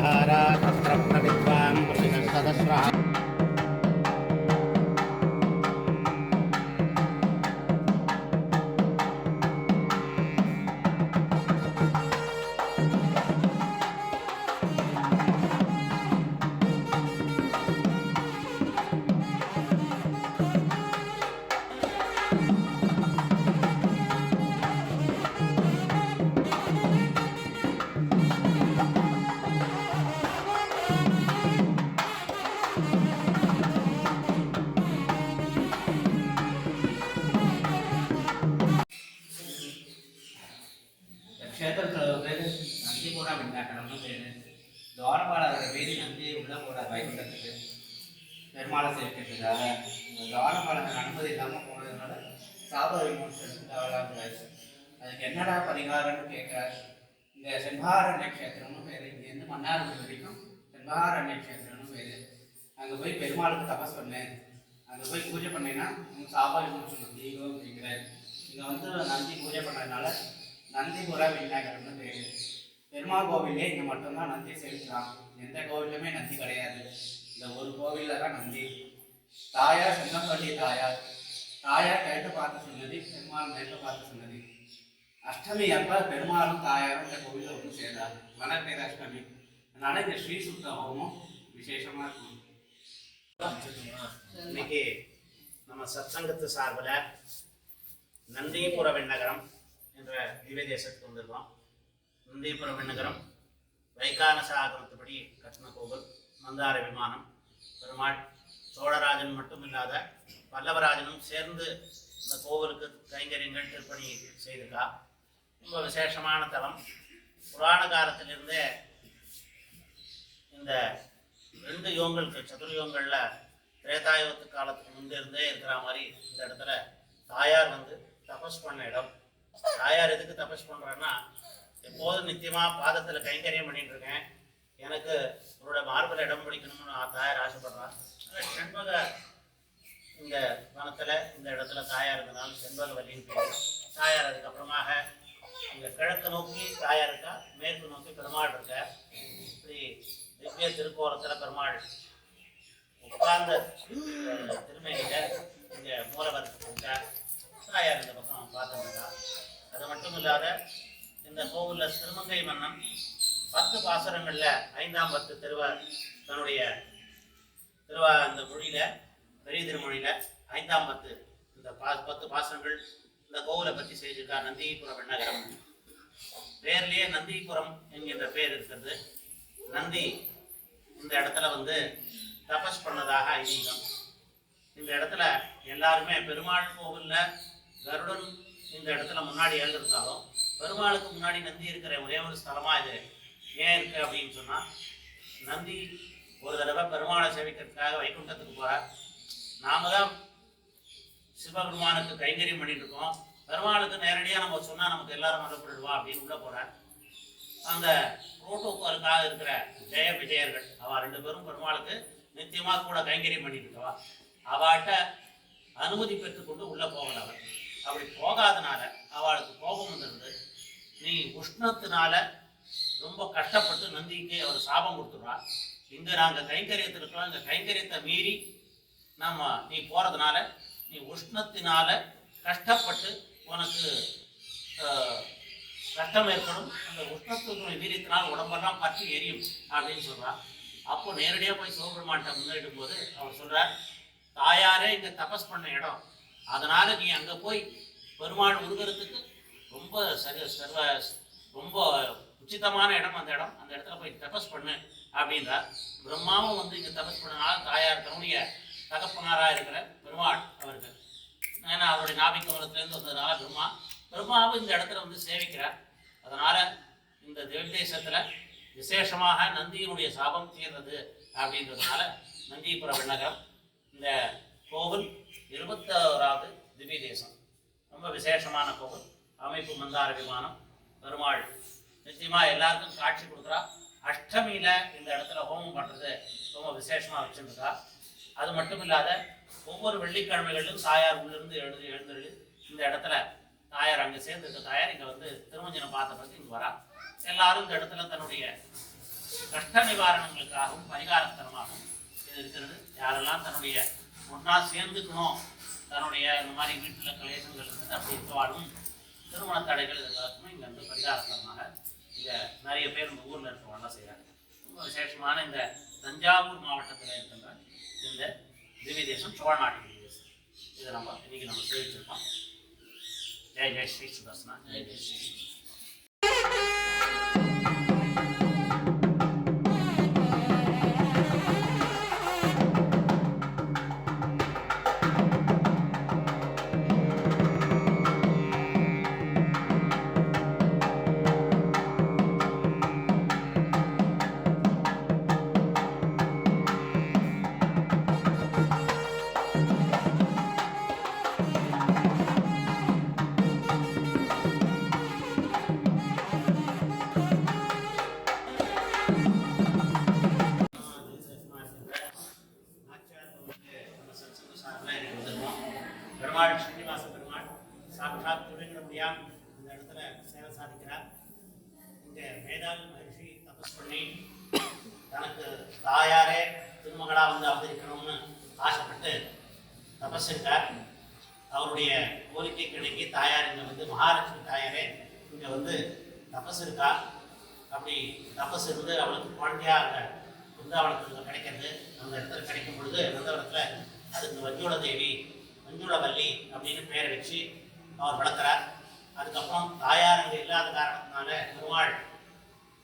जहारा तत्र प्रविद्वान् प्रतिनस्तदस्रः ಕ್ಷೇತ್ರದ ಬೇರೆ ನಂದಿ ಕೂಡ விண்ணாக்கணும்னு பேரு துவாரபாலகர் பேரி நந்தி உள்ள போற வைகுண்டத்துக்கு பெருமாளை சேர்க்கிறதுக்காக துவாரபாலகர் அனுமதி இல்லாமல் போனதுனால சாப விமோசனத்துக்கு ஆளாகிறாரு. அதுக்கு என்னடா பரிகாரம்னு கேட்கிறாரு. இந்த செண்பாரண்ய க்ஷேத்திரம்னு பேரு, இங்கேருந்து மன்னார்குடி வரைக்கும் செண்பாரண்ய க்ஷேத்திரம்னு பேரு. அங்கே போய் பெருமாளுக்கு தபஸ் பண்ணேன், அங்கே போய் பூஜை பண்ணேன்னா சாப விமோசனம் தீகம் அப்படிங்கிறாரு. இங்கே வந்து நந்தி பூஜை பண்ணதுனால நந்திபுர விநாயகர்னு பேரு. பெருமாள் கோவிலே இங்கே மட்டும்தான் நந்தி சேவிக்கலாம், எந்த கோவிலுமே நந்தி கிடையாது. இந்த ஒரு கோவிலில் தான் நந்தி. தாயார் செங்கம்பள்ளி தாயார், தாயார் கிழக்கு பார்த்து சொன்னது, பெருமாள் மேற்கு பார்த்து சொன்னது. அஷ்டமி அப்ப பெருமாளும் தாயாரும் இந்த கோவிலில் ஒன்று சேர்ந்தார், வளர்ப்பேர் அஷ்டமி. அதனால இந்த ஸ்ரீ சுத்த ஹோமம் விசேஷமா இருக்கும். இன்னைக்கு நம்ம சத்சங்கத்து சார்பில் நந்திபுர விண்ணகரம் என்ற திவ்ய தேசத்துக்கு வந்திருக்கோம். நந்திபுர விண்ணகரம் வைகானச ஆகமத்துப்படி கட்டின கோவில், மந்தார விமானம். பெருமாள் சோழராஜன் மட்டும் இல்லாத பல்லவராஜனும் சேர்ந்து இந்த கோவிலுக்கு கைங்கரியங்கள் திருப்பணி செய்திருக்கா. ரொம்ப விசேஷமான தலம். புராண காலத்திலிருந்தே இந்த 2 யோகங்களுக்கு சதுர்யோகங்களில் திரேதாயுகத்து காலத்துக்கு முன்னிருந்தே இருக்கிற மாதிரி இந்த இடத்துல தாயார் வந்து தபஸ் பண்ண இடம். தாயார் எதுக்கு தபஸ் பண்ணுறேன்னா, எப்போதும் நித்தியமாக பாதத்தில் கைங்கரியம் பண்ணிட்டு இருக்கேன், எனக்கு அவரோட மார்பில் இடம் பிடிக்கணும்னு தாயார் ஆசைப்படுறான். செண்பக இந்த வனத்தில் இந்த இடத்துல தாயார் இருந்தனால செண்பக வல்லின்னு பேர். தாயார் அதுக்கப்புறமாக இங்கே கிழக்கு நோக்கி தாயார் இருக்கா, மேற்கு நோக்கி பெருமாள் இருக்க. இப்படி திவ்ய திருக்கோலத்தில் பெருமாள் உட்கார்ந்த திருமையில இங்கே மூலவரத்துக்கு இருக்க, தாயார் இந்த பக்கம் பார்த்துருக்கா. அது மட்டும் இல்லாத இந்த கோவிலில் திருமங்கை மன்னன் 10 பாசுரங்களில் 5ஆம் 10 தன்னுடைய இந்த மொழியில், பெரிய திருமொழியில் 5ஆம் 10 இந்த 10 பாசுரங்கள் இந்த கோவிலை பற்றி செய்திருக்கார். நந்திபுர விண்ணகரம் பேர்லேயே நந்திபுரம் என்கின்ற பேர் இருக்கிறது. நந்தி இந்த இடத்துல வந்து தபஸ் பண்ணதாக ஐதீகம். இந்த இடத்துல எல்லாருமே பெருமாள் கோவிலில் கருடன் இந்த இடத்துல முன்னாடி எழுந்திருந்தாலும் பெருமாளுக்கு முன்னாடி நந்தி இருக்கிற ஒரே ஒரு ஸ்தலமா இது ஏன் இருக்கு அப்படின்னு சொன்னா, நந்தி ஒரு தடவை பெருமாளை சேவிக்கிறதுக்காக வைகுண்டத்துக்கு போறார். நாம தான் சிவபெருமானுக்கு கைங்கரியம் பண்ணிட்டு இருக்கோம், பெருமாளுக்கு நேரடியாக நம்ம சொன்னா நமக்கு எல்லாரும் மறந்துடுவா அப்படின்னு உள்ள போறார். அந்த புரோட்டோகாலுக்காக இருக்கிற ஜெய விஜயர்கள் அவ 2 பேரும் பெருமாளுக்கு நித்தியமா கூட கைங்கரியம் பண்ணிட்டு இருக்கவா. அவட்ட அனுமதி பெற்றுக்கொண்டு உள்ள போகல. அவர் அப்படி போகாதனால அவளுக்கு கோபம் வந்திருந்து, நீ உஷ்ணத்தினால ரொம்ப கஷ்டப்பட்டு நந்திக்கு அவர் சாபம் கொடுத்துடுறா, இங்கே நாங்கள் கைங்கரியத்தில் இருக்கிறோம், இந்த கைங்கரியத்தை மீறி நீ போகிறதுனால நீ உஷ்ணத்தினால கஷ்டப்பட்டு உனக்கு கஷ்டம் ஏற்படும், அந்த உஷ்ணத்தினுடைய வீரியத்தினால் உடம்பெல்லாம் பற்றி எரியும் அப்படின்னு சொல்கிறார். அப்போ நேரடியாக போய் சிவபெருமான்கிட்ட முன்னேறிடும் போது அவர் சொல்கிறார், தாயாரே இங்கே தபஸ் பண்ண இடம், அதனால நீ அங்கே போய் பெருமாள் உருகிறதுக்கு ரொம்ப உச்சிதமான இடம் அந்த இடம், அந்த இடத்துல போய் தபஸ் பண்ணு அப்படின்றார். பிரம்மாவும் வந்து இங்கே தபஸ் பண்ணனால தாயார் தன்னுடைய தகப்பனாராக இருக்கிற பெருமாள் அவருக்கு, ஏன்னா அவருடைய நாபிக்கமலத்திலேருந்து வந்ததுனால பிரம்மாவும் இந்த இடத்துல வந்து சேவிக்கிறார். அதனால இந்த தேவதேசத்துல விசேஷமாக நந்தியினுடைய சாபம் தீர்றது அப்படின்றதுனால நந்திபுர விண்ணகரம். இந்த கோவில் 21வது திவ்ய தேசம், ரொம்ப விசேஷமான கோவில். அமைப்பு மந்தார விமானம். பெருமாள் நிச்சயமா எல்லாருக்கும் காட்சி கொடுக்குறா. அஷ்டமியில இந்த இடத்துல ஹோமம் பண்றது ரொம்ப விசேஷமா வச்சிருக்கா. அது மட்டும் இல்லாத ஒவ்வொரு வெள்ளிக்கிழமைகளிலும் தாயார் உள்ளிருந்து எழுந்தருளி இந்த இடத்துல தாயார் அங்கே சேர்ந்துருக்க தாயார் இங்கே வந்து திருமஞ்சனம் பார்த்த பிறகு இங்கே வரா. எல்லாரும் இந்த இடத்துல தன்னுடைய கஷ்ட நிவாரணங்களுக்காகவும் பரிகாரத்தனமாகவும் இது இருக்கிறது. யாரெல்லாம் தன்னுடைய ஒன்றா சேர்ந்துக்கணும், தன்னுடைய இந்த மாதிரி வீட்டில் கலேசங்கள் இருக்குது அப்படி இருக்கவாலும் திருமண தடைகள் எல்லாத்துக்குமே இங்கே வந்து பரிகாரத்தனமாக இங்கே நிறைய பேர் இந்த ஊரில் இருக்கிறவங்களாம் செய்கிறாங்க. ரொம்ப விசேஷமான இந்த தஞ்சாவூர் மாவட்டத்தில் இருக்கின்ற இந்த திவ்ய தேசம் சோழ நாட்டு திவ்ய தேசம். இதை நம்ம இன்னைக்கு நம்ம சேவிச்சிருக்கோம். ஜெய் ஜெய் ஸ்ரீ சுதர்சனா, ஜெய் ஜெய் ஸ்ரீ. பெருமாள் ஸ்ரீனிவாச பெருமாள் சாட்சாத் திருவேங்கடமுடியான் இந்த இடத்துல சேவை சாதிக்கிறார். இங்கே மேதாவி மகர்ஷி தபஸ் பண்ணி தனக்கு தாயாரே திருமகளா வந்து அவதரிக்கணும்னு ஆசைப்பட்டு தபஸ் இருக்கார். அவருடைய கோரிக்கை கிடைக்கி தாயார் இங்கே வந்து மகாலட்சுமி தாயாரே இங்கே வந்து தபஸ் இருக்கா. அப்படி தபஸ் இருந்து அவளுக்கு குழந்தையா அங்கே பிருந்தாவனத்தில் கிடைக்கிறது. அந்த இடத்துல கிடைக்கும் பொழுது நந்தவனத்தில் அதுக்கு வஞ்சோட தேவி மஞ்சுளவல்லி அப்படின்னு பேரை வச்சு அவர் வளர்க்குறார். அதுக்கப்புறம் தாயார் அங்கே இல்லாத காரணத்தினால பெருமாள்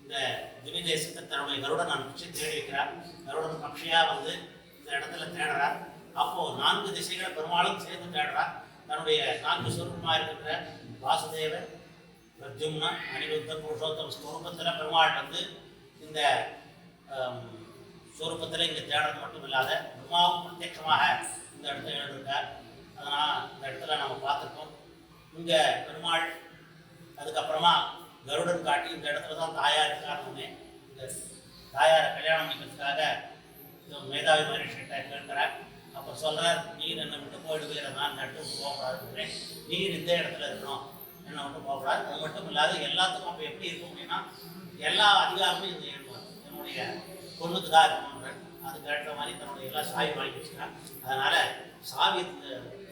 இந்த திவ்ய தேசத்தை தன்னுடைய கருடன் அனுப்பிச்சு தேடி வைக்கிறார். கருடன் பக்ஷியாக வந்து இந்த இடத்துல தேடுறார். அப்போது 4 திசைகளை பெருமாளும் சேர்ந்து தேடுறார். தன்னுடைய 4 சொரூபமாக இருக்கின்ற வாசுதேவர், பிரத்யும்னா, அனிருத்த, புருஷோத்தம் ஸ்வரூபத்தில் பெருமாள் வந்து இந்த ஸ்வரூபத்தில் இங்கே தேடுறது மட்டும் இல்லாத பிரம்மாவும் பிரத்யட்சமாக இந்த இடத்துல எழுதியிருக்கார். அதனால் இந்த இடத்துல நம்ம பார்த்துருக்கோம். இங்கே பெருமாள் அதுக்கப்புறமா கருடன் காட்டி இந்த இடத்துல தான் தாயார் இருக்காருன்னு இந்த தாயாரை கல்யாணம் பண்ணிக்கிறதுக்காக மேதாவி மகரிஷிகிட்ட கேட்கிறார். அப்போ சொல்கிறார், நீர் என்னை விட்டு போயிடுவேன், நான் இந்த இடத்துக்கு போகக்கூடாது, நீர் இந்த இடத்துல இருக்கணும், என்னை விட்டு போகக்கூடாது. அது மட்டும் இல்லாத எல்லாத்துக்கும் அப்போ எப்படி இருக்கும் அப்படின்னா எல்லா அதிகாரமும் இந்த என்னுடைய பொண்ணுக்கு தான் இருக்கணுன்ற அதுக்கு ஏற்ற மாதிரி தன்னுடைய எல்லா சாவி வாங்கி வச்சுக்கிறான். அதனால் சாவி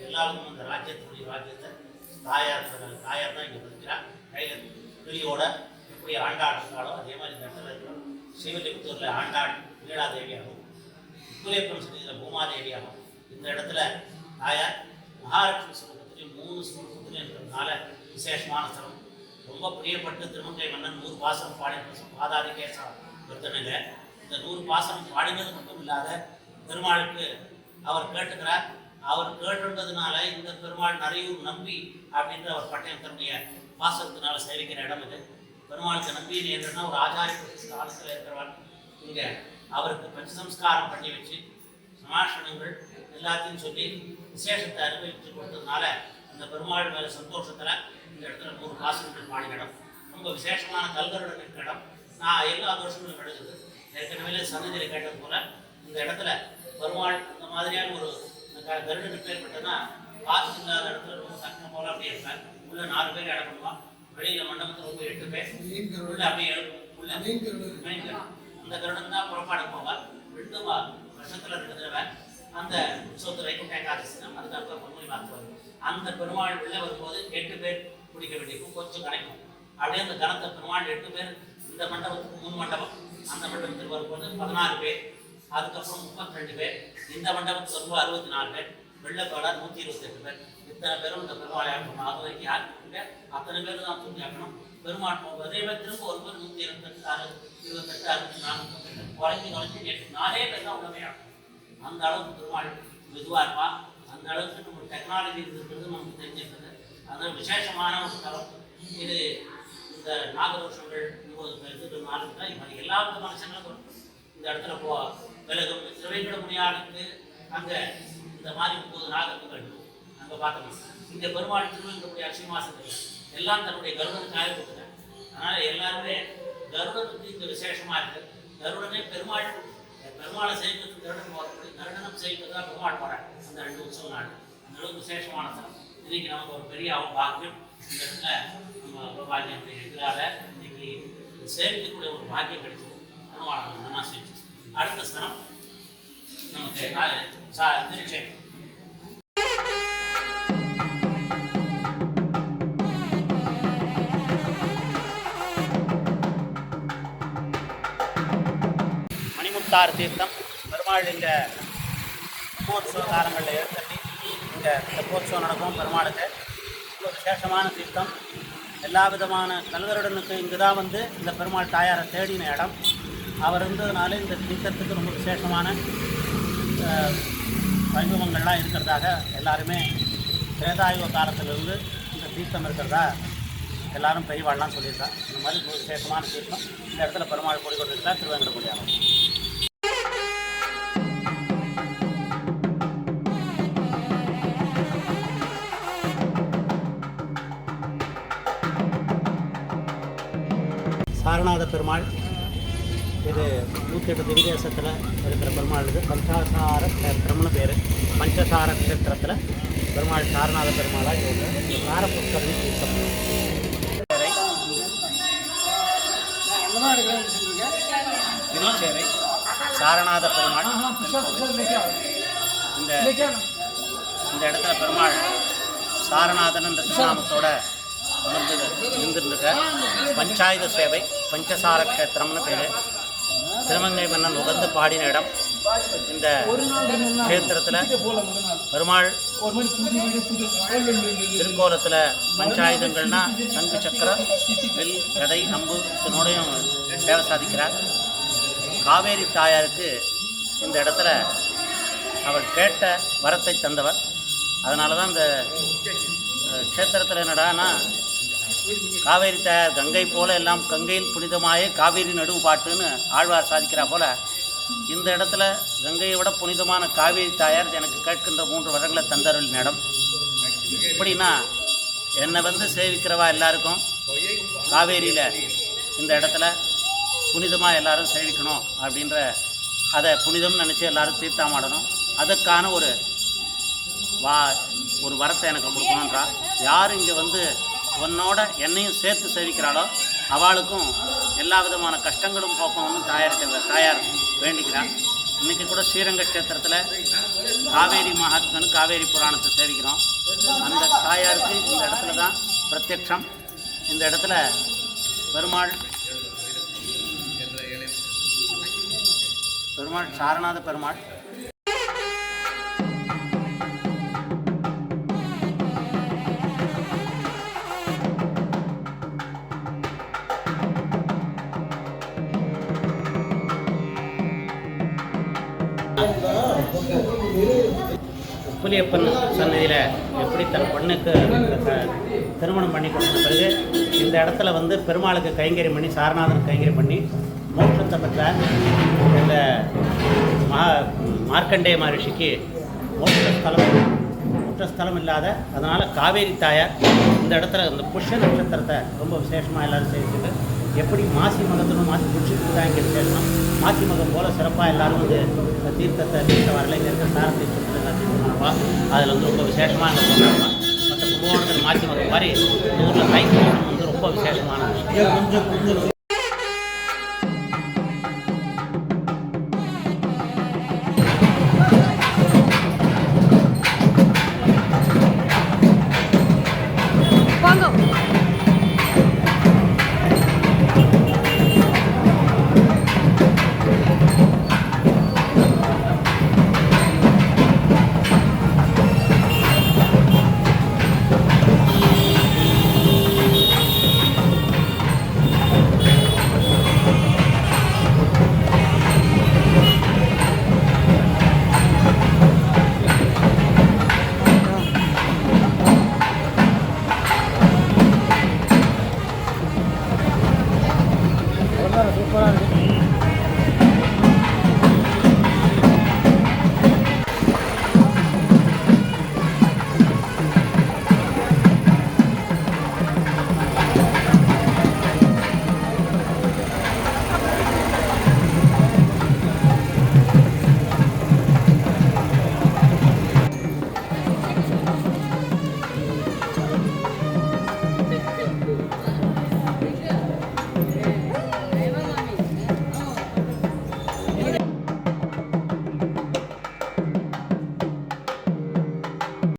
எல்லாருக்கும் அந்த ராஜ்யத்தினுடைய ராஜ்யத்தை தாயார் தான் இங்கே வச்சுக்கிறான். கையில் கிளியோட எப்படி ஆண்டாள் இருக்காளோ அதே மாதிரி இந்த இடத்துல இருக்கிறோம். ஸ்ரீவில்லிபுத்தூரில் ஆண்டாள் வீடாதேவியாகும், குலேப்பன் சன்னதியில் பூமாதேவியாகும். இந்த இடத்துல தாயார் மகாலட்சுமி ஸ்வரூபத்திலையும் 3 ஸ்வரூபத்திலையும் இருக்கிறதுனால விசேஷமான ஸ்தலம். ரொம்ப பிரியப்பட்டு திருமங்கை மன்னன் 100 பாசனம் பாடின பாதாதி கேசா விருத்தனையில் இந்த 100 பாசனம் பாடினது மட்டும் இல்லாத பெருமாளுக்கு அவர் கேட்டுக்கிறார். அவர் கேட்டுன்றதுனால இந்த பெருமாள் நிறையூர் நம்பி அப்படின்ற அவர் பட்டயம் தன்னுடைய பாசனத்தினால சேவிக்கிற இடம் இது. பெருமாளுக்கு நம்பி என்றனா ஒரு ஆச்சாரிய காலத்தில் இருக்கிறவர். இங்கே அவருக்கு பஞ்சசம்ஸ்காரம் பண்ணி வச்சு சமாஷணங்கள் எல்லாத்தையும் சொல்லி விசேஷத்தை அனுபவித்து கொடுத்ததுனால அந்த பெருமாள் மேலே சந்தோஷத்தில் இந்த இடத்துல 100 பாசனங்கள் பாடின இடம். ரொம்ப விசேஷமான கல்கருடன் இருக்கிற இடம். நான் எல்லா தோஷங்களும் எழுதுது. ஏற்கனவே சன்னதியில் கேட்டது போல இந்த இடத்துல பெருமாள் அந்த மாதிரியான ஒரு கருடன் ஏற்பட்டதுன்னா காசு இல்லாத இடத்துல ரொம்ப தக்க போல அப்படியே இருப்பார். உள்ள 4 பேர் இடம் பண்ணுவான், வெளியில் மண்டபத்தில் ரொம்ப 8 பேர் உள்ள அப்படியே உள்ள அந்த கருடன் தான் புறப்பாடு போவார். 2 வருஷத்தில் 2 தடவை அந்த உற்சவத்தில் வைக்கும் ஏகாதசினம் அதுக்கப்புறம் பொன்மொழி மாற்றுவார். அந்த பெருமாள் உள்ள வரும்போது 8 பேர் குடிக்க வேண்டியிருக்கும், கொஞ்சம் கிடைக்கும். அப்படியே அந்த கணத்தை பெருமாள் 8 பேர் இந்த மண்டபத்துக்கு 3 மண்டபம், அந்த மண்டபத்துக்கு வரும்போது 16 பேர், அதுக்கப்புறம் 32 பேர், இந்த மண்டபத்துக்கு வரும்போது 64 பேர், வெள்ளத்தோட 128 பேர். இத்தனை பேரும் இந்த பெருமாளை ஆக்கணும். அது வரைக்கும் யாருக்கு அத்தனை பேர் தான் தூங்கி ஆக்கணும். பெருமாள் அதே மாதிரி திரும்ப ஒரு பேர் 128, 28, 64 குறைஞ்சி 4 பேர் தான் உடனே ஆகணும். அந்த அளவுக்கு பெருமாள் மெதுவாக இருப்பா. அந்த அளவுக்கு நம்ம டெக்னாலஜி இருக்கிறது நமக்கு தெரிஞ்சிருக்குது. அது விசேஷமான ஒரு தலம் இது. இந்த நாகதோஷங்கள் 20 பேருக்கு 4 பேர் இப்போ எல்லா விதமான சங்கங்களும் இந்த இடத்துல விலகும். திருவேங்கடமுடியானுக்கு அங்கே இந்த மாதிரி 30 நாகர்கள் அங்கே பார்த்தோம். இங்கே பெருமாள் திருவேங்கடமுடியார் ஸ்ரீனிவாசன் எல்லாம் தன்னுடைய கருடனுக்காக கொடுக்குறாங்க. அதனால் எல்லாருமே கருடனுக்கு இங்கே விசேஷமாக இருக்குது. கருடனே பெருமாளை செய்வதற்கு கருடன் போகிறபடி கருடனம் செய்வதற்காக பெருமாள் போகிறாங்க. அந்த 2 உற்சவ நாள் அந்த அளவுக்கு விசேஷமான தலம். இன்னைக்கு நமக்கு ஒரு பெரிய பாக்கியம் இந்த இடத்துல நம்ம பாக்கியம் இருக்கிறால இன்னைக்கு சேமிக்கக்கூடிய ஒரு பாக்கியம் கிடைச்சது. அடுத்த ஸ்தலம் நமக்கு திருச்சி. மணிமுத்தார் தீர்த்தம் பெருமாள் இந்த தெப்போற்சவ காலங்களில் எழுந்தள்ளி இந்த தெப்போற்சவம் நடக்கும். பெருமாளுக்கு ரொம்ப விசேஷமான தீர்த்தம். எல்லா விதமான கல்வருடனுக்கு இங்கு தான் வந்து இந்த பெருமாள் தாயாரை தேடின இடம். அவர் இருந்ததுனால இந்த தீர்த்தத்துக்கு ரொம்ப விசேஷமான வைபவங்கள்லாம் இருக்கிறதாக எல்லாருமே திரேதாயுக காலத்திலிருந்து இந்த தீர்த்தம் இருக்கிறதா எல்லாரும் பெரியவாள்லாம் சொல்லியிருக்கா. இந்த மாதிரி ஒரு விசேஷமான தீர்த்தம் இந்த இடத்துல பெருமாள் கூடிக்கொண்டிருக்கிறார். திருவேங்கடமுடியாளர். சாரநாத பெருமாள் இது 108 திவ்யதேசத்தில் இருக்கிற பெருமாள். இது பஞ்சாசார க்ஷேத்திரம்னு பேர். பஞ்சசார க்ஷேத்திரத்தில் பெருமாள் சாரநாத பெருமாளாக இது காரப்புஷ்கரணி தீர்த்தம். திருச்சேரை சாரநாத பெருமாள். இந்த இடத்துல பெருமாள் சாரநாதன் என்ற திருநாமத்தோட இருந்துருக்க பஞ்சாயுத சேவை பஞ்சசார க்ஷேத்திரம்னு பேர். திருமங்கை மன்னன் உகந்து பாடின இடம். இந்த க்ஷேத்திரத்தில் பெருமாள் திருக்கோலத்தில் பஞ்சாயுதங்கள்னா சங்கு சக்கரம் வில் கதை அம்பு இதனோடையும் சேவை சாதிக்கிறார். காவேரி தாயாருக்கு இந்த இடத்துல அவள் கேட்ட வரத்தை தந்தவர். அதனால தான் இந்த க்ஷேத்திரத்தில் என்னடானா காவேரி தாயார் கங்கை போல எல்லாம் கங்கையில் புனிதமாயே காவேரி நடுவு பாட்டுன்னு ஆழ்வார் சாதிக்கிறா போல இந்த இடத்துல கங்கையை விட புனிதமான காவேரி தாயார் எனக்கு கேட்கின்ற 3 வரங்களை தந்தருளின் இடம். இப்படின்னா என்னை வந்து சேவிக்கிறவா எல்லாருக்கும் காவேரியில் இந்த இடத்துல புனிதமாக எல்லாரும் சேவிக்கணும் அப்படின்ற அதை புனிதம்னு நினச்சி எல்லாரும் தீர்த்தாமாடணும். அதுக்கான ஒரு வரத்தை எனக்கு கொடுக்கணுன்றா. யார் இங்கே வந்து உன்னோட என்னையும் சேர்த்து சேவிக்கிறாளோ அவளுக்கும் எல்லா விதமான கஷ்டங்களும் போக்கணும்னு தாயார் வேண்டிக்கிறாள். இன்றைக்கி கூட ஸ்ரீரங்க க்ஷேத்திரத்தில் காவேரி மகாத்மனு காவேரி புராணத்தை சேவிக்கிறோம். அந்த தாயாருக்கு இந்த இடத்துல தான் பிரத்யக்ஷம். இந்த இடத்துல பெருமாள் சாரநாத பெருமாள். உப்புலியப்பன் சன்னதியில் எப்படி தன் பொண்ணுக்கு திருமணம் பண்ணி கொடுத்த பிறகு இந்த இடத்துல வந்து பெருமாளுக்கு கைங்கரியம் பண்ணி சாரநாதன் கைங்கரியம் பண்ணி மோட்சத்தை பெற்ற இந்த மார்க்கண்டேய மகரிஷிக்கு மோட்சஸ்தலம் இல்லாத அதனால் காவேரி தாயார் இந்த இடத்துல இந்த புஷ்ய நட்சத்திரத்தை ரொம்ப விசேஷமாக எல்லோரும் சேவிச்சுட்டு எப்படி மாசி மகத்திலும் மாசி புஷ்யத்துக்கு தான் இங்கே விசேஷம். மாசி மகம் போல் சிறப்பாக எல்லோரும் வந்து தீர்த்த வரல இங்கே இருக்க சார தீர்த்தத்தில் எல்லாம் தீர்த்தமானவா அதில் வந்து ரொம்ப விசேஷமாக அங்கே கொண்டாடுவாங்க. மற்ற கும்பகோணத்தில் மாசி மகம் மாதிரி இந்த ஊரில் தைப்பூசம் வந்து ரொம்ப விசேஷமான விஷயம்.